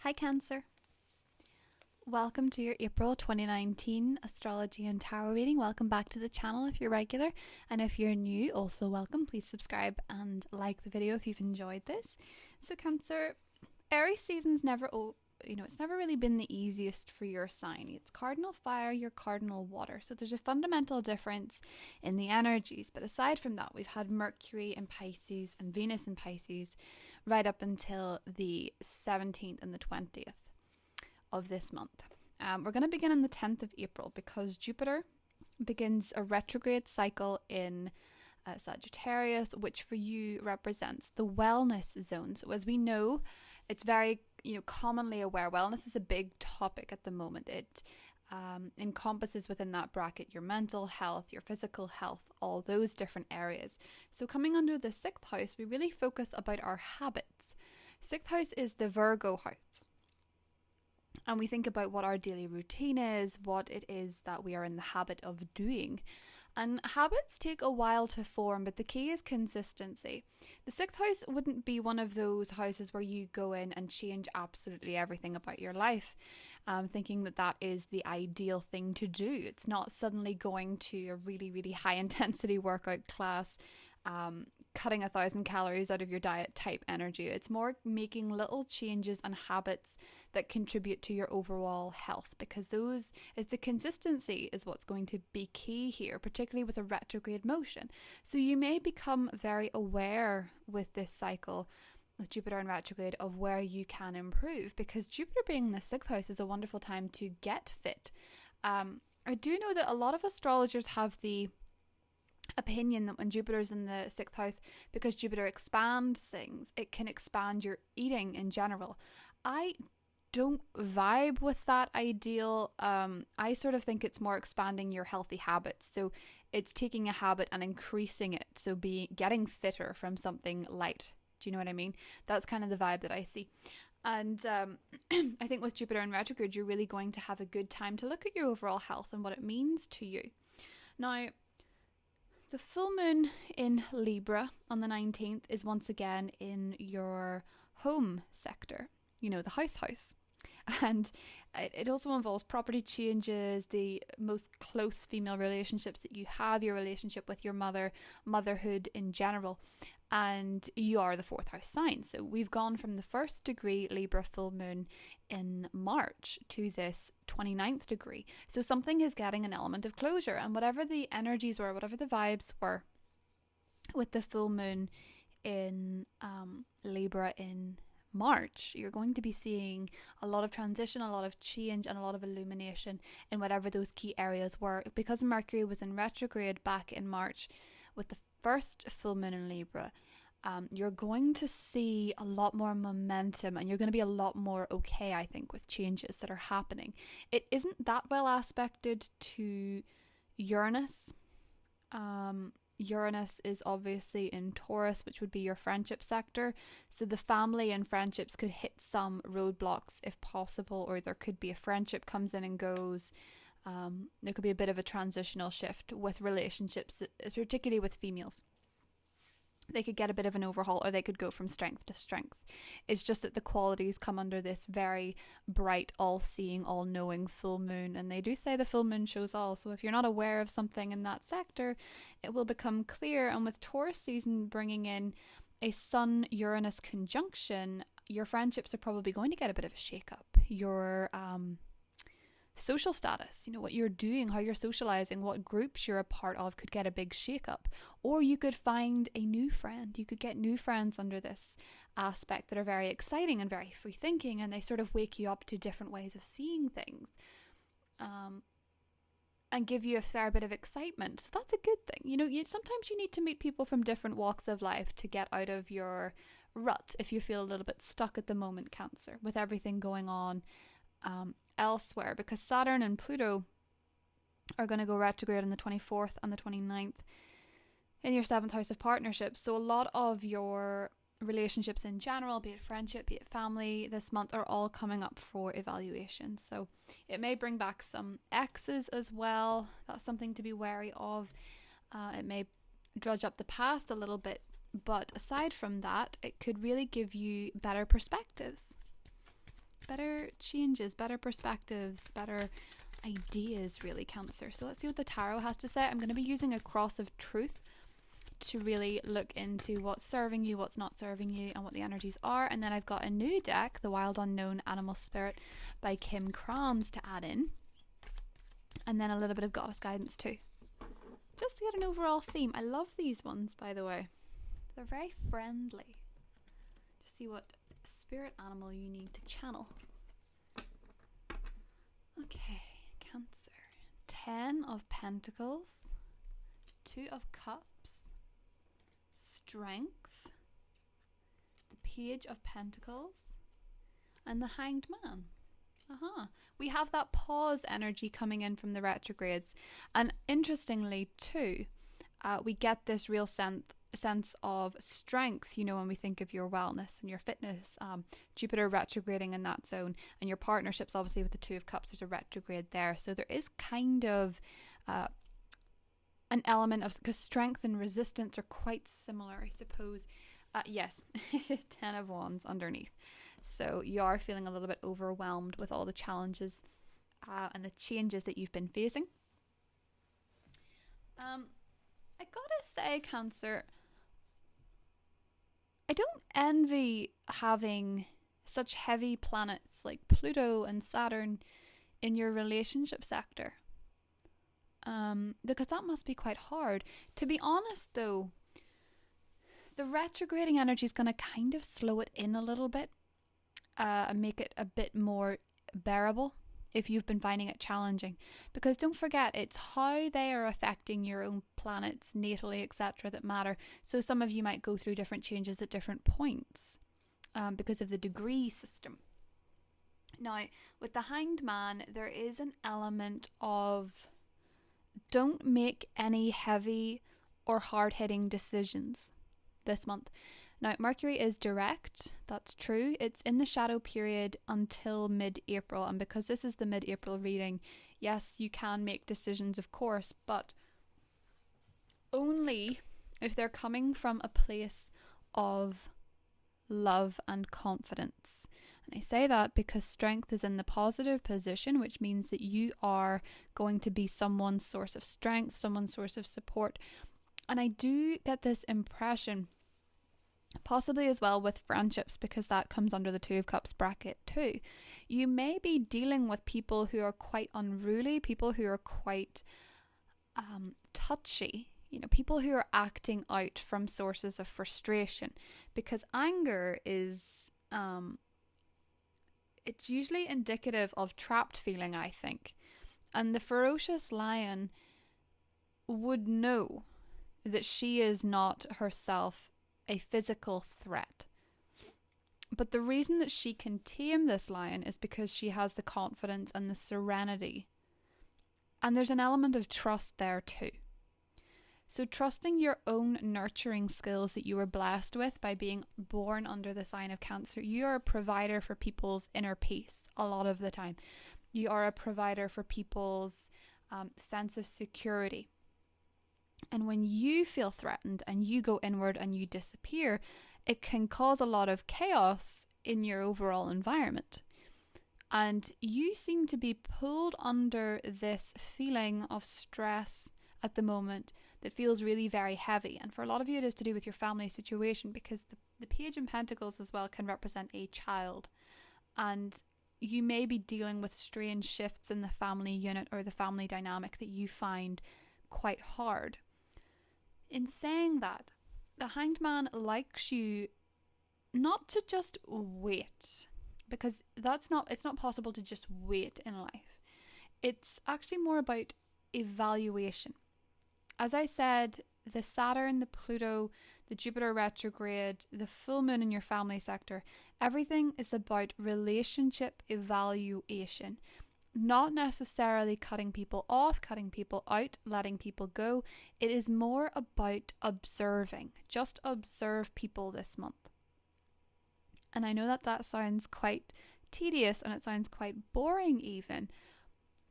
Hi Cancer. Welcome to your April 2019 astrology and tarot reading. Welcome back to the channel if you're regular, and if you're new, also welcome. Please subscribe and like the video if you've enjoyed this. So Cancer, Aries season's it's never really been the easiest for your sign. It's cardinal fire, you're cardinal water. So there's a fundamental difference in the energies. But aside from that, we've had Mercury in Pisces and Venus in Pisces right up until the 17th and the 20th of this month. We're going to begin on the 10th of April because Jupiter begins a retrograde cycle in Sagittarius, which for you represents the wellness zone. So as we know, it's very commonly aware, wellness is a big topic at the moment. It encompasses within that bracket your mental health, your physical health, all those different areas. So coming under the 6th house, we really focus about our habits. 6th house is the Virgo house. And we think about what our daily routine is, what it is that we are in the habit of doing. And habits take a while to form, but the key is consistency. The 6th house wouldn't be one of those houses where you go in and change absolutely everything about your life, thinking that that is the ideal thing to do. It's not suddenly going to a really, really high intensity workout class, cutting 1,000 calories out of your diet type energy. It's more making little changes and habits that contribute to your overall health, because it's the consistency is what's going to be key here, particularly with a retrograde motion. So you may become very aware with this cycle with Jupiter in retrograde of where you can improve, because Jupiter being in the 6th house is a wonderful time to get fit. I do know that a lot of astrologers have the opinion that when Jupiter's in the 6th house, because Jupiter expands things, it can expand your eating in general. I don't vibe with that ideal. I sort of think it's more expanding your healthy habits. So it's taking a habit and increasing it. So getting fitter from something light. Do you know what I mean? That's kind of the vibe that I see. And I think with Jupiter in retrograde, you're really going to have a good time to look at your overall health and what it means to you. Now, the full moon in Libra on the 19th is once again in your home sector, the house. And it also involves property changes, the most close female relationships that you have, your relationship with your mother, motherhood in general. And you are the 4th house sign. So we've gone from the 1st degree Libra full moon in March to this 29th degree. So something is getting an element of closure, and whatever the energies were, whatever the vibes were with the full moon in Libra in March, you're going to be seeing a lot of transition, a lot of change, and a lot of illumination in whatever those key areas were. Because Mercury was in retrograde back in March with the first full moon in Libra, you're going to see a lot more momentum, and you're going to be a lot more okay, I think, with changes that are happening. It isn't that well aspected to Uranus. Uranus is obviously in Taurus, which would be your friendship sector. So the family and friendships could hit some roadblocks if possible, or there could be a friendship comes in and goes. There could be a bit of a transitional shift with relationships, particularly with females. They could get a bit of an overhaul, or they could go from strength to strength. It's just that the qualities come under this very bright, all-seeing, all-knowing full moon. And they do say the full moon shows all. So if you're not aware of something in that sector, it will become clear. And with Taurus season bringing in a Sun-Uranus conjunction, your friendships are probably going to get a bit of a shake-up. Your social status, what you're doing, how you're socializing, what groups you're a part of could get a big shake-up. Or you could find a new friend. You could get new friends under this aspect that are very exciting and very free-thinking, and they sort of wake you up to different ways of seeing things, and give you a fair bit of excitement. So that's a good thing. Sometimes you need to meet people from different walks of life to get out of your rut if you feel a little bit stuck at the moment, Cancer, with everything going on elsewhere, because Saturn and Pluto are going to go retrograde on the 24th and the 29th in your 7th house of partnerships. So a lot of your relationships in general, be it friendship, be it family, this month are all coming up for evaluation. So it may bring back some exes as well. That's something to be wary of. It may drudge up the past a little bit, but aside from that, it could really give you better perspectives. better changes, better perspectives, better ideas, really, Cancer. So let's see what the tarot has to say. I'm going to be using a cross of truth to really look into what's serving you, what's not serving you, and what the energies are. And then I've got a new deck, The Wild Unknown Animal Spirit by Kim Krans, to add in. And then a little bit of goddess guidance too, just to get an overall theme. I love these ones, by the way. They're very friendly. To see what spirit animal you need to channel. Okay, Cancer. 10 of Pentacles, 2 of Cups, Strength, the Page of Pentacles, and the Hanged Man. We have that pause energy coming in from the retrogrades. And interestingly too, we get this real sense of strength, when we think of your wellness and your fitness. Jupiter retrograding in that zone, and your partnerships, obviously with the 2 of Cups, there's a retrograde there. So there is kind of an element of, because strength and resistance are quite similar, I suppose. Yes, 10 of Wands underneath. So you are feeling a little bit overwhelmed with all the challenges and the changes that you've been facing. I gotta say, Cancer, I don't envy having such heavy planets like Pluto and Saturn in your relationship sector. Because that must be quite hard. To be honest though, the retrograding energy is going to kind of slow it in a little bit. And make it a bit more bearable if you've been finding it challenging. Because don't forget, it's how they are affecting your own planets natally, etc., that matter. So some of you might go through different changes at different points because of the degree system. Now, with the Hanged Man, there is an element of don't make any heavy or hard-hitting decisions this month. Now, Mercury is direct, that's true. It's in the shadow period until mid-April, and because this is the mid-April reading, yes, you can make decisions, of course, but only if they're coming from a place of love and confidence. And I say that because strength is in the positive position, which means that you are going to be someone's source of strength, someone's source of support. And I do get this impression, possibly as well with friendships, because that comes under the 2 of Cups bracket too. You may be dealing with people who are quite unruly, people who are quite touchy, people who are acting out from sources of frustration, because anger is it's usually indicative of trapped feeling, I think. And the ferocious lion would know that she is not herself a physical threat. But the reason that she can tame this lion is because she has the confidence and the serenity. And there's an element of trust there too. So trusting your own nurturing skills that you were blessed with by being born under the sign of Cancer. You are a provider for people's inner peace a lot of the time. You are a provider for people's sense of security. And when you feel threatened and you go inward and you disappear, it can cause a lot of chaos in your overall environment. And you seem to be pulled under this feeling of stress at the moment that feels really very heavy. And for a lot of you, it is to do with your family situation, because the Page in Pentacles as well can represent a child. And you may be dealing with strange shifts in the family unit or the family dynamic that you find quite hard. In saying that, the Hanged Man likes you not to just wait, because it's not possible to just wait in life. It's actually more about evaluation. As I said, the Saturn, the Pluto, the Jupiter retrograde, the full moon in your family sector, everything is about relationship evaluation. Not necessarily cutting people off, cutting people out, letting people go. It is more about observing. Just observe people this month. And I know that sounds quite tedious and it sounds quite boring even,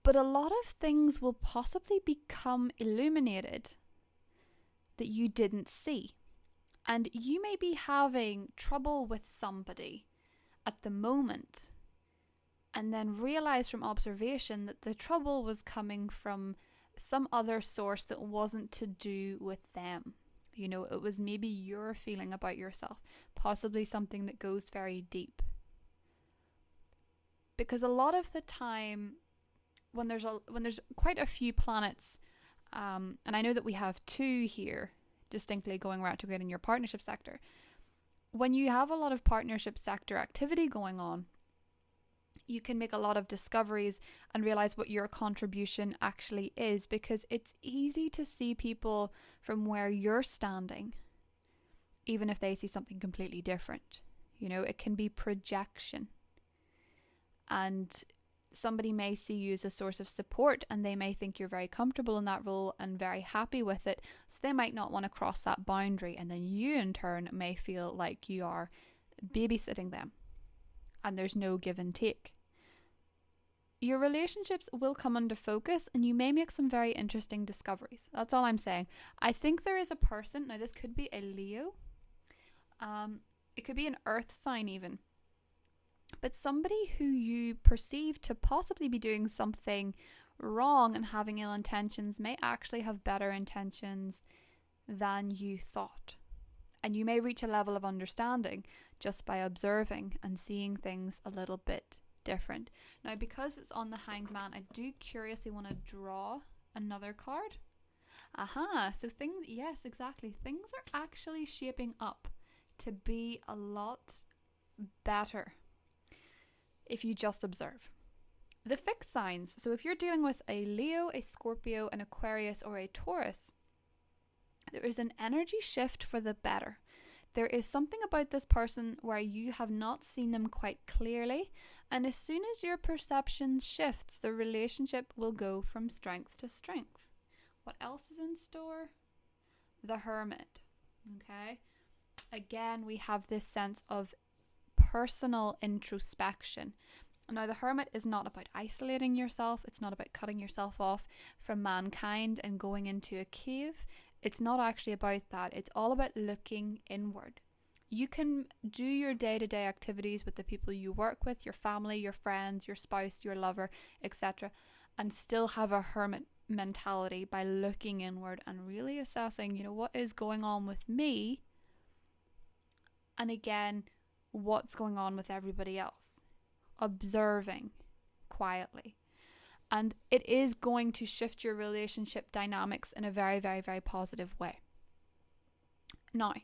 but a lot of things will possibly become illuminated that you didn't see. And you may be having trouble with somebody at the moment and then realize from observation that the trouble was coming from some other source that wasn't to do with them. You know, it was maybe your feeling about yourself, possibly something that goes very deep. Because a lot of the time, when there's quite a few planets, and I know that we have 2 here distinctly going retrograde in your partnership sector. When you have a lot of partnership sector activity going on, you can make a lot of discoveries and realize what your contribution actually is, because it's easy to see people from where you're standing, even if they see something completely different. You know, it can be projection. And somebody may see you as a source of support, and they may think you're very comfortable in that role and very happy with it, so they might not want to cross that boundary, and then you in turn may feel like you are babysitting them and there's no give and take. Your relationships will come under focus, and you may make some very interesting discoveries. That's all I'm saying. I think there is a person, now this could be a Leo, it could be an earth sign even, but somebody who you perceive to possibly be doing something wrong and having ill intentions may actually have better intentions than you thought. And you may reach a level of understanding just by observing and seeing things a little bit different. Now, because it's on the Hanged Man, I do curiously want to draw another card. So things, yes, exactly. Things are actually shaping up to be a lot better if you just observe. The fixed signs, so if you're dealing with a Leo, a Scorpio, an Aquarius, or a Taurus, there is an energy shift for the better. There is something about this person where you have not seen them quite clearly, and as soon as your perception shifts, the relationship will go from strength to strength. What else is in store? The Hermit. Okay. Again, we have this sense of personal introspection. Now, the Hermit is not about isolating yourself. It's not about cutting yourself off from mankind and going into a cave. It's not actually about that. It's all about looking inward. You can do your day-to-day activities with the people you work with, your family, your friends, your spouse, your lover, etc., and still have a hermit mentality by looking inward and really assessing, you know, what is going on with me, and again, what's going on with everybody else. Observing quietly. And it is going to shift your relationship dynamics in a very, very, very positive way. Now,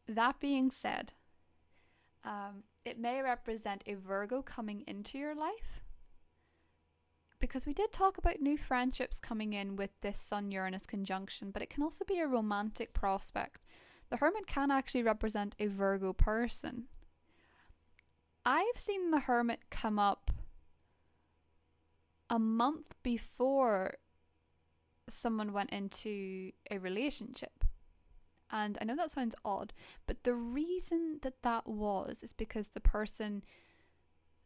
that being said, it may represent a Virgo coming into your life, because we did talk about new friendships coming in with this Sun-Uranus conjunction, but it can also be a romantic prospect. The Hermit can actually represent a Virgo person. I've seen the Hermit come up a month before someone went into a relationship. And I know that sounds odd, but the reason that was is because the person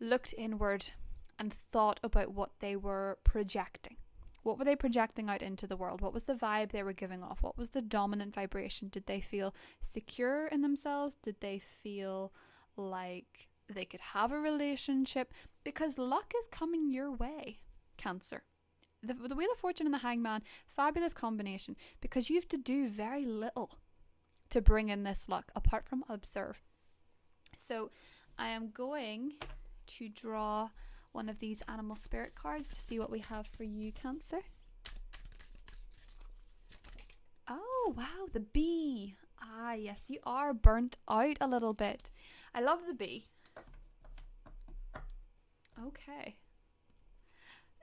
looked inward and thought about what they were projecting. What were they projecting out into the world? What was the vibe they were giving off? What was the dominant vibration? Did they feel secure in themselves? Did they feel like they could have a relationship? Because luck is coming your way, Cancer. The Wheel of Fortune and the Hangman, fabulous combination, because you have to do very little to bring in this luck apart from observe. So I am going to draw one of these animal spirit cards to see what we have for you, Cancer. Oh wow, the bee. Ah yes, you are burnt out a little bit. I love the bee. Okay.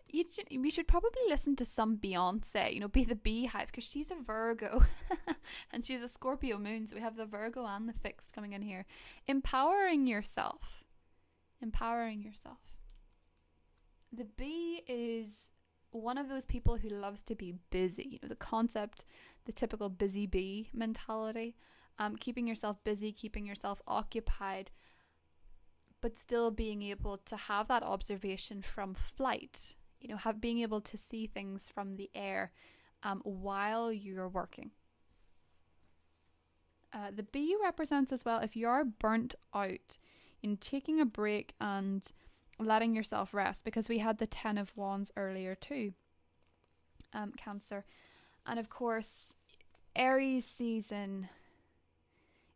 You should probably listen to some Beyonce, you know, be the beehive, because she's a Virgo and she's a Scorpio moon, so we have the Virgo and the fixed coming in here. Empowering yourself. Empowering yourself. The bee is one of those people who loves to be busy. You know, the concept, the typical busy bee mentality. Keeping yourself busy, keeping yourself occupied, but still being able to have that observation from flight. You know, being able to see things from the air while you're working. The bee represents as well, if you are burnt out, in taking a break and letting yourself rest, because we had the 10 of Wands earlier too, Cancer. And of course, Aries season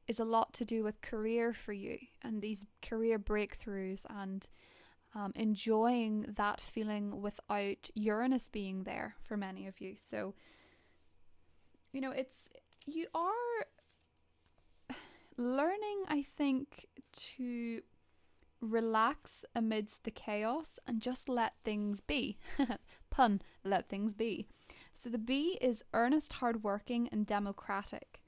is a lot to do with career for you and these career breakthroughs and enjoying that feeling without Uranus being there for many of you. So, you know, you are learning, I think, to relax amidst the chaos and just let things be. Pun, let things be. So the B is earnest, hardworking, and democratic.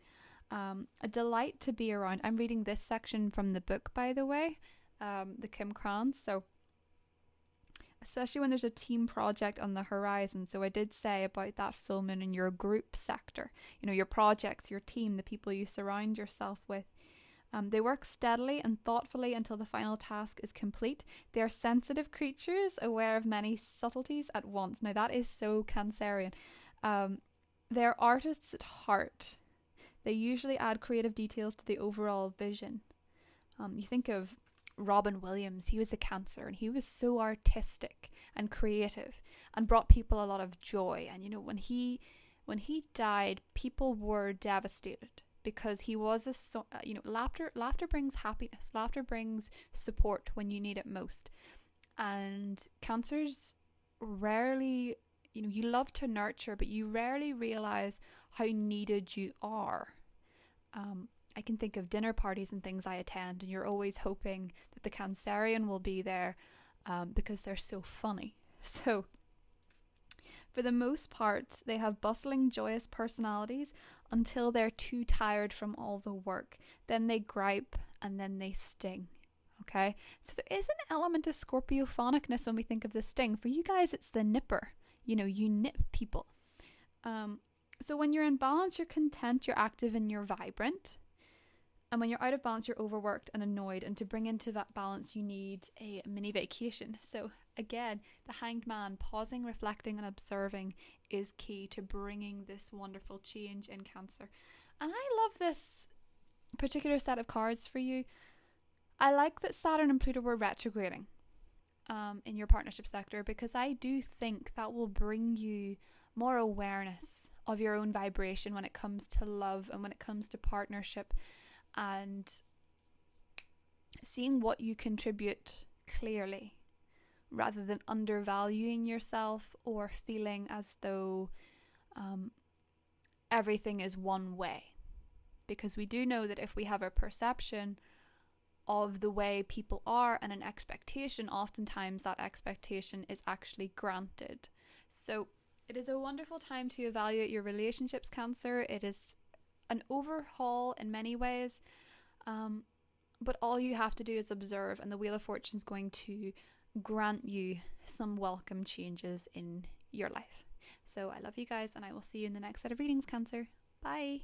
A delight to be around. I'm reading this section from the book, by the way, the Kim Krans. So especially when there's a team project on the horizon. So I did say about that full moon in your group sector, you know, your projects, your team, the people you surround yourself with. They work steadily and thoughtfully until the final task is complete. They are sensitive creatures, aware of many subtleties at once. Now that is so Cancerian. They're artists at heart. They usually add creative details to the overall vision. You think of Robin Williams. He was a Cancer and he was so artistic and creative and brought people a lot of joy. And you know, when he died, people were devastated, because he was laughter brings happiness. Laughter brings support when you need it most. And Cancers rarely, you know, you love to nurture, but you rarely realize how needed you are. I can think of dinner parties and things I attend, and you're always hoping that the Cancerian will be there because they're so funny. So for the most part, they have bustling, joyous personalities until they're too tired from all the work. Then they gripe and then they sting. Okay? So there is an element of Scorpiophonicness when we think of the sting. For you guys, it's the nipper. You know, you nip people. So when you're in balance, you're content, you're active, and you're vibrant. And when you're out of balance, you're overworked and annoyed. And to bring into that balance, you need a mini vacation. So again, the Hanged Man, pausing, reflecting, and observing is key to bringing this wonderful change in Cancer. And I love this particular set of cards for you. I like that Saturn and Pluto were retrograding in your partnership sector, because I do think that will bring you more awareness of your own vibration when it comes to love and when it comes to partnership, and seeing what you contribute clearly rather than undervaluing yourself or feeling as though everything is one way. Because we do know that if we have a perception of the way people are and an expectation, oftentimes that expectation is actually granted. So it is a wonderful time to evaluate your relationships, Cancer. It is an overhaul in many ways, but all you have to do is observe, and the Wheel of Fortune is going to grant you some welcome changes in your life. So I love you guys, and I will see you in the next set of readings, Cancer. Bye.